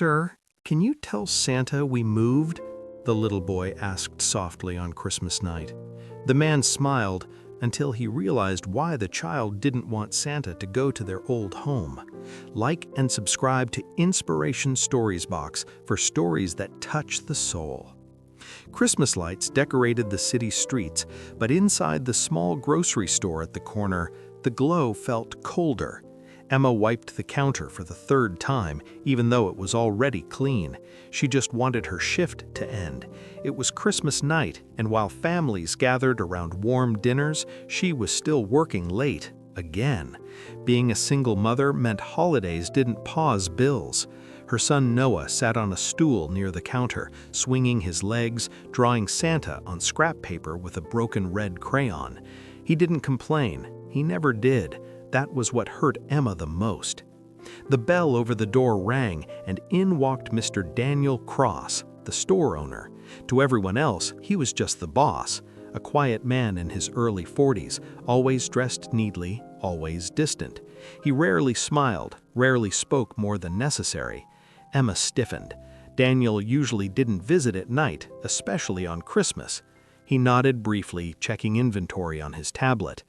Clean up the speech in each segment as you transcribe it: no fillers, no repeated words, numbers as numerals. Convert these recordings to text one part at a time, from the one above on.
Sir, can you tell Santa we moved? The little boy asked softly on Christmas night. The man smiled until he realized why the child didn't want Santa to go to their old home. Like and subscribe to Inspiration Stories Box for stories that touch the soul. Christmas lights decorated the city streets, but inside the small grocery store at the corner, the glow felt colder. Emma wiped the counter for the third time, even though it was already clean. She just wanted her shift to end. It was Christmas night, and while families gathered around warm dinners, she was still working late, again. Being a single mother meant holidays didn't pause bills. Her son Noah sat on a stool near the counter, swinging his legs, drawing Santa on scrap paper with a broken red crayon. He didn't complain. He never did. That was what hurt Emma the most. The bell over the door rang, and in walked Mr. Daniel Cross, the store owner. To everyone else, he was just the boss, a quiet man in his early 40s, always dressed neatly, always distant. He rarely smiled, rarely spoke more than necessary. Emma stiffened. Daniel usually didn't visit at night, especially on Christmas. He nodded briefly, checking inventory on his tablet.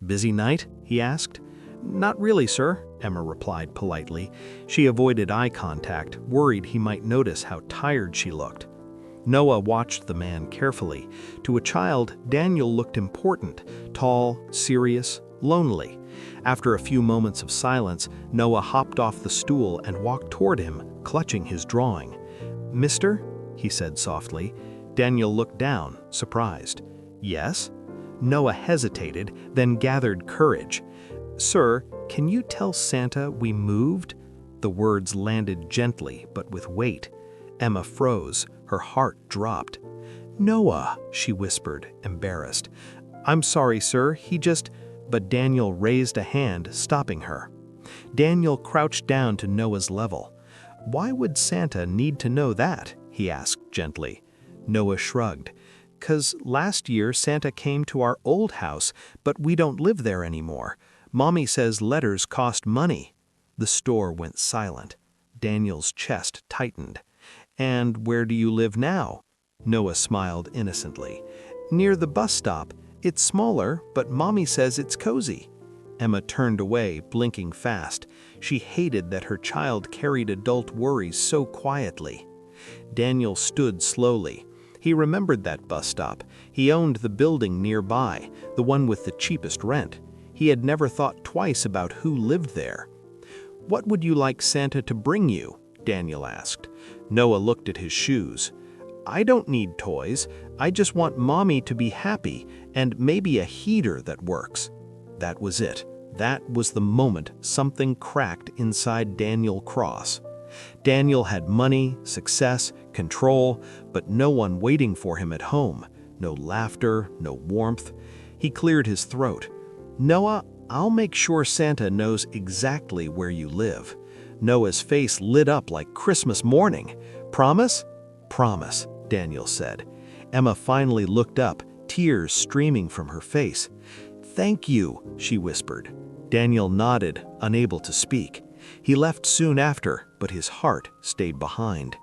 "Busy night?" he asked. "Not really, sir," Emma replied politely. She avoided eye contact, worried he might notice how tired she looked. Noah watched the man carefully. To a child, Daniel looked important, tall, serious, lonely. After a few moments of silence, Noah hopped off the stool and walked toward him, clutching his drawing. "Mister?" he said softly. Daniel looked down, surprised. "Yes?" Noah hesitated, then gathered courage. "Sir, can you tell Santa we moved?" The words landed gently, but with weight. Emma froze, her heart dropped. "Noah," she whispered, embarrassed. "I'm sorry, sir, he just—" But Daniel raised a hand, stopping her. Daniel crouched down to Noah's level. "Why would Santa need to know that?" he asked gently. Noah shrugged. "'Cause last year Santa came to our old house, but we don't live there anymore. Mommy says letters cost money." The store went silent. Daniel's chest tightened. "And where do you live now?" Noah smiled innocently. "Near the bus stop. It's smaller, but Mommy says it's cozy." Emma turned away, blinking fast. She hated that her child carried adult worries so quietly. Daniel stood slowly. He remembered that bus stop. He owned the building nearby, the one with the cheapest rent. He had never thought twice about who lived there. "What would you like Santa to bring you?" Daniel asked. Noah looked at his shoes. "I don't need toys. I just want Mommy to be happy, and maybe a heater that works." That was it. That was the moment something cracked inside Daniel Cross. Daniel had money, success, control, but no one waiting for him at home. No laughter, no warmth. He cleared his throat. "Noah, I'll make sure Santa knows exactly where you live." Noah's face lit up like Christmas morning. "Promise?" "Promise," Daniel said. Emma finally looked up, tears streaming from her face. "Thank you," she whispered. Daniel nodded, unable to speak. He left soon after, but his heart stayed behind.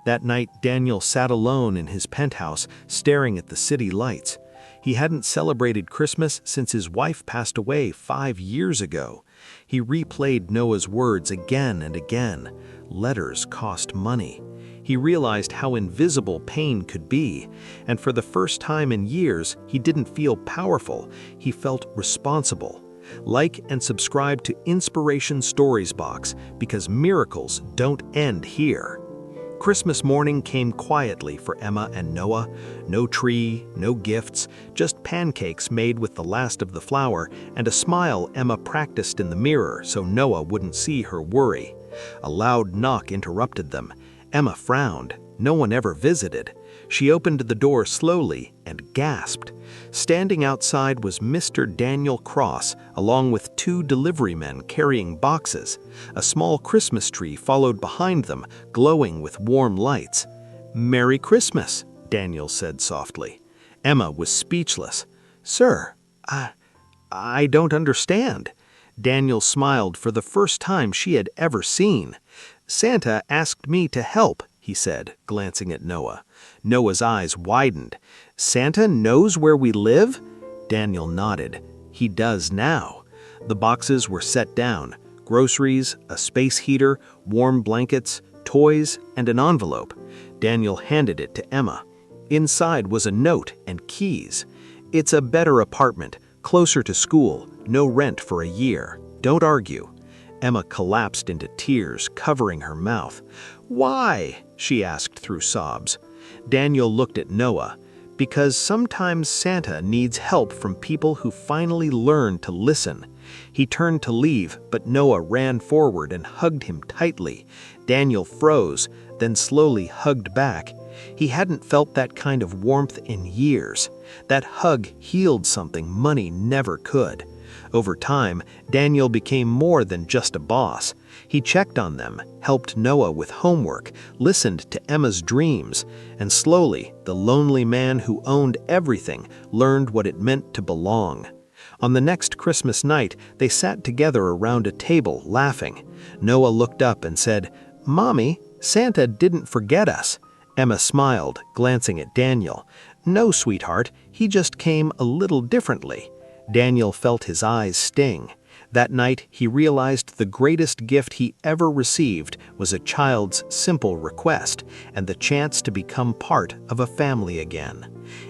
That night, Daniel sat alone in his penthouse, staring at the city lights. He hadn't celebrated Christmas since his wife passed away 5 years ago. He replayed Noah's words again and again. Letters cost money. He realized how invisible pain could be, and for the first time in years, he didn't feel powerful. He felt responsible. Like and subscribe to Inspiration Stories Box, because miracles don't end here. Christmas morning came quietly for Emma and Noah. No tree, no gifts, just pancakes made with the last of the flour and a smile Emma practiced in the mirror so Noah wouldn't see her worry. A loud knock interrupted them. Emma frowned. No one ever visited. She opened the door slowly and gasped. Standing outside was Mr. Daniel Cross, along with 2 delivery men carrying boxes. A small Christmas tree followed behind them, glowing with warm lights. "Merry Christmas," Daniel said softly. Emma was speechless. "Sir, I don't understand." Daniel smiled for the first time she had ever seen. "Santa asked me to help," he said, glancing at Noah. Noah's eyes widened. "Santa knows where we live?" Daniel nodded. "He does now." The boxes were set down: groceries, a space heater, warm blankets, toys, and an envelope. Daniel handed it to Emma. Inside was a note and keys. "It's a better apartment, closer to school, no rent for a year. Don't argue." Emma collapsed into tears, covering her mouth. "Why?" she asked through sobs. Daniel looked at Noah. "Because sometimes Santa needs help from people who finally learn to listen." He turned to leave, but Noah ran forward and hugged him tightly. Daniel froze, then slowly hugged back. He hadn't felt that kind of warmth in years. That hug healed something money never could. Over time, Daniel became more than just a boss. He checked on them, helped Noah with homework, listened to Emma's dreams, and slowly, the lonely man who owned everything learned what it meant to belong. On the next Christmas night, they sat together around a table, laughing. Noah looked up and said, "Mommy, Santa didn't forget us." Emma smiled, glancing at Daniel. "No, sweetheart, he just came a little differently." Daniel felt his eyes sting. That night, he realized the greatest gift he ever received was a child's simple request and the chance to become part of a family again.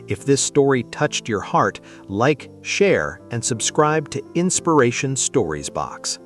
If this story touched your heart, like, share, and subscribe to Inspiration Stories Box.